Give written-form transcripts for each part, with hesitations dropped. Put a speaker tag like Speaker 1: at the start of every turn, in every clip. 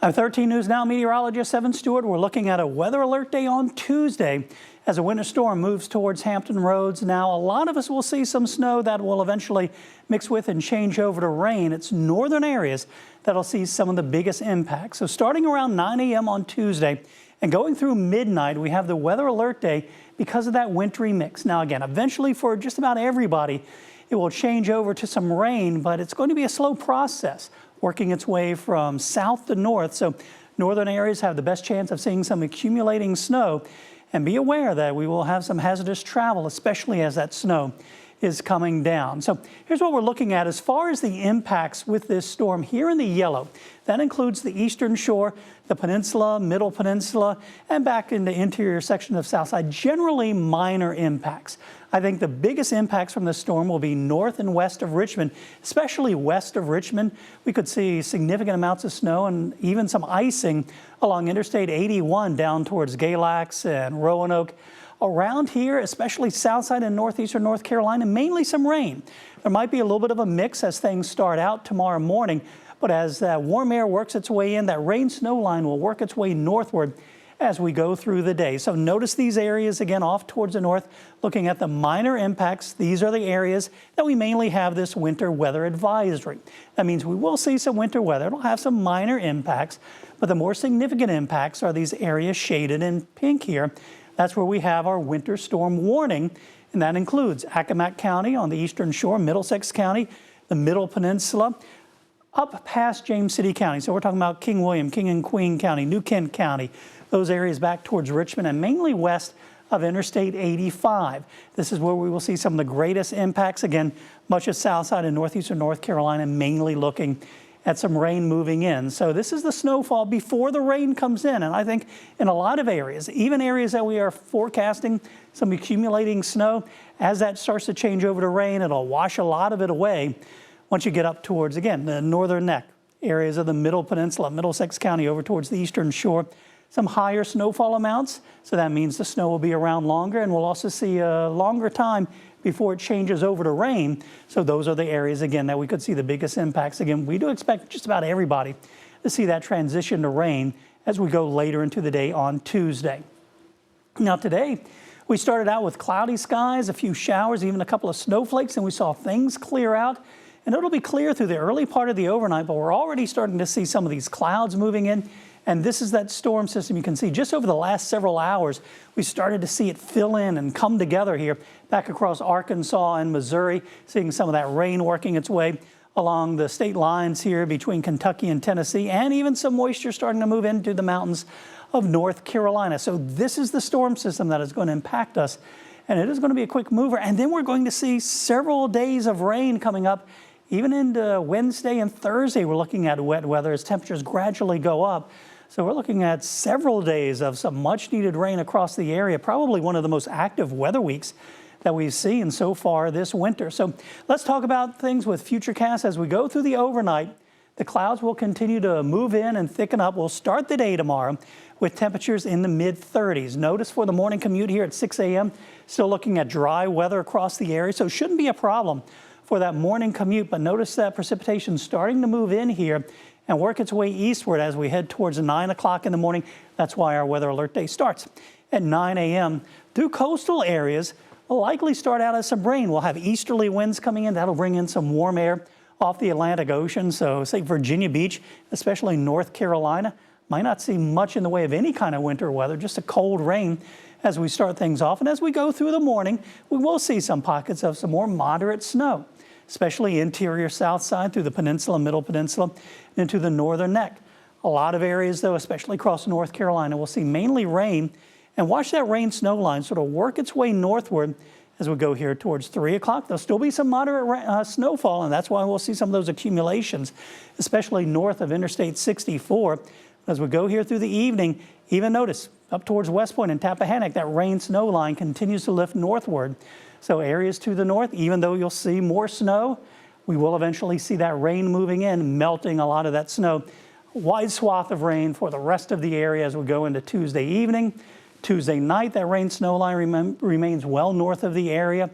Speaker 1: I'm 13 News Now meteorologist Evan Stewart. We're looking at a weather alert day on Tuesday as a winter storm moves towards Hampton Roads. Now, a lot of us will see some snow that will eventually mix with and change over to rain. It's northern areas that'll see some of the biggest impacts. So starting around 9 a.m. on Tuesday and going through midnight, we have the weather alert day because of that wintry mix. Now, again, eventually for just about everybody, it will change over to some rain, but it's going to be a slow process, working its way from south to north. So northern areas have the best chance of seeing some accumulating snow. And be aware that we will have some hazardous travel, especially as that snow is coming down. So here's what we're looking at as far as the impacts with this storm here in the yellow. That includes the eastern shore, the peninsula, middle peninsula, and back in the interior section of Southside. Generally minor impacts. I think the biggest impacts from the storm will be north and west of Richmond, especially west of Richmond. We could see significant amounts of snow and even some icing along Interstate 81 down towards Galax and Roanoke. Around here, especially Southside and northeastern North Carolina, mainly some rain. There might be a little bit of a mix as things start out tomorrow morning, but as that warm air works its way in, that rain snow line will work its way northward as we go through the day. So notice these areas again off towards the north, looking at the minor impacts. These are the areas that we mainly have this winter weather advisory. That means we will see some winter weather. It'll have some minor impacts, but the more significant impacts are these areas shaded in pink here. That's where we have our winter storm warning, and that includes Accomack County on the eastern shore, Middlesex County, the Middle Peninsula, up past James City County. So we're talking about King William, King and Queen County, New Kent County, those areas back towards Richmond and mainly west of Interstate 85. This is where we will see some of the greatest impacts. Again, much of Southside and northeastern North Carolina mainly looking at some rain moving in. So this is the snowfall before the rain comes in. And I think in a lot of areas, even areas that we are forecasting some accumulating snow, as that starts to change over to rain, it'll wash a lot of it away once you get up towards, again, the northern neck, areas of the Middle Peninsula, Middlesex County over towards the eastern shore. Some higher snowfall amounts, so that means the snow will be around longer, and we'll also see a longer time before it changes over to rain. So those are the areas, again, that we could see the biggest impacts. Again, we do expect just about everybody to see that transition to rain as we go later into the day on Tuesday. Now today, we started out with cloudy skies, a few showers, even a couple of snowflakes, and we saw things clear out. And it'll be clear through the early part of the overnight, but we're already starting to see some of these clouds moving in. And this is that storm system. You can see just over the last several hours, we started to see it fill in and come together here back across Arkansas and Missouri, seeing some of that rain working its way along the state lines here between Kentucky and Tennessee, and even some moisture starting to move into the mountains of North Carolina. So this is the storm system that is going to impact us, and it is going to be a quick mover. And then we're going to see several days of rain coming up. Even into Wednesday and Thursday, we're looking at wet weather as temperatures gradually go up. So we're looking at several days of some much needed rain across the area, probably one of the most active weather weeks that we've seen so far this winter. So let's talk about things with Futurecast as we go through the overnight. The clouds will continue to move in and thicken up. We'll start the day tomorrow with temperatures in the mid-30s. Notice for the morning commute here at 6 a.m., still looking at dry weather across the area, so it shouldn't be a problem for that morning commute. But notice that precipitation starting to move in here and work its way eastward as we head towards 9 o'clock in the morning. That's why our weather alert day starts at 9 a.m. Through coastal areas, will likely start out as some rain. We'll have easterly winds coming in. That'll bring in some warm air off the Atlantic Ocean. So say Virginia Beach, especially North Carolina, might not see much in the way of any kind of winter weather, just a cold rain as we start things off. And as we go through the morning, we will see some pockets of some more moderate snow, especially interior Southside through the peninsula, Middle Peninsula, and into the northern neck. A lot of areas, though, especially across North Carolina, we'll see mainly rain. And watch that rain snow line sort of work its way northward as we go here towards 3 o'clock. There'll still be some moderate snowfall, and that's why we'll see some of those accumulations, especially north of Interstate 64. As we go here through the evening, even notice up towards West Point and Tappahannock, that rain snow line continues to lift northward. So areas to the north, even though you'll see more snow, we will eventually see that rain moving in, melting a lot of that snow. Wide swath of rain for the rest of the area as we go into Tuesday evening. Tuesday night, that rain snow line remains well north of the area.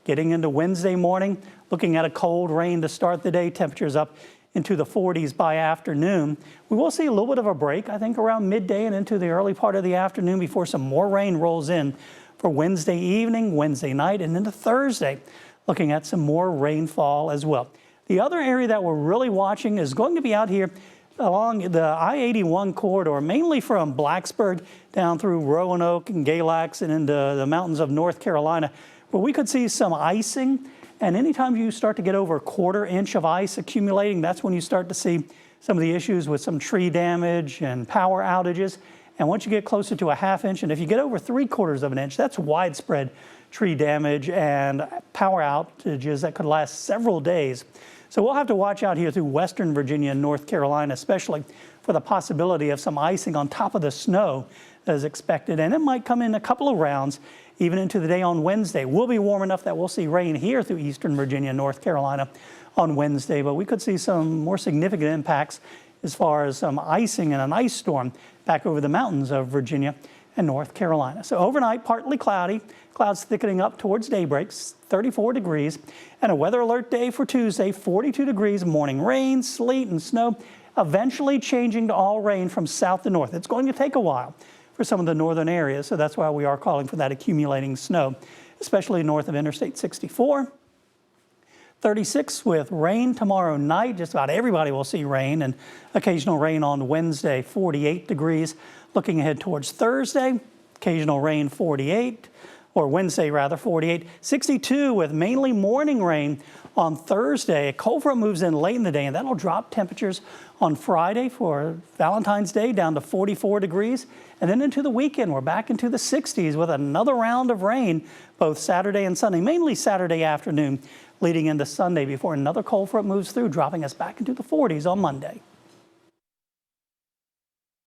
Speaker 1: Getting into Wednesday morning, looking at a cold rain to start the day, temperatures up into the 40s by afternoon. We will see a little bit of a break, I think, around midday and into the early part of the afternoon before some more rain rolls in for Wednesday evening, Wednesday night, and into Thursday, looking at some more rainfall as well. The other area that we're really watching is going to be out here along the I-81 corridor, mainly from Blacksburg down through Roanoke and Galax and into the mountains of North Carolina, where we could see some icing. And anytime you start to get over a 1/4 inch of ice accumulating, that's when you start to see some of the issues with some tree damage and power outages. And once you get closer to a 1/2 inch, and if you get over 3/4 of an inch, that's widespread tree damage and power outages that could last several days. So we'll have to watch out here through western Virginia and North Carolina, especially for the possibility of some icing on top of the snow that is expected. And it might come in a couple of rounds, even into the day on Wednesday. We'll be warm enough that we'll see rain here through eastern Virginia and North Carolina on Wednesday, but we could see some more significant impacts as far as some icing and an ice storm back over the mountains of Virginia and North Carolina. So overnight, partly cloudy, clouds thickening up towards daybreak, 34 degrees, and a weather alert day for Tuesday, 42 degrees, morning rain, sleet, and snow, eventually changing to all rain from south to north. It's going to take a while for some of the northern areas, so that's why we are calling for that accumulating snow, especially north of Interstate 64. 36 with rain tomorrow night. Just about everybody will see rain and occasional rain on Wednesday, 48 degrees. Looking ahead towards Thursday, occasional rain, 48, or Wednesday rather, 48. 62 with mainly morning rain on Thursday. A cold front moves in late in the day, and that'll drop temperatures on Friday for Valentine's Day down to 44 degrees. And then into the weekend, we're back into the 60s with another round of rain, both Saturday and Sunday, mainly Saturday afternoon, leading into Sunday before another cold front moves through, dropping us back into the 40s on Monday.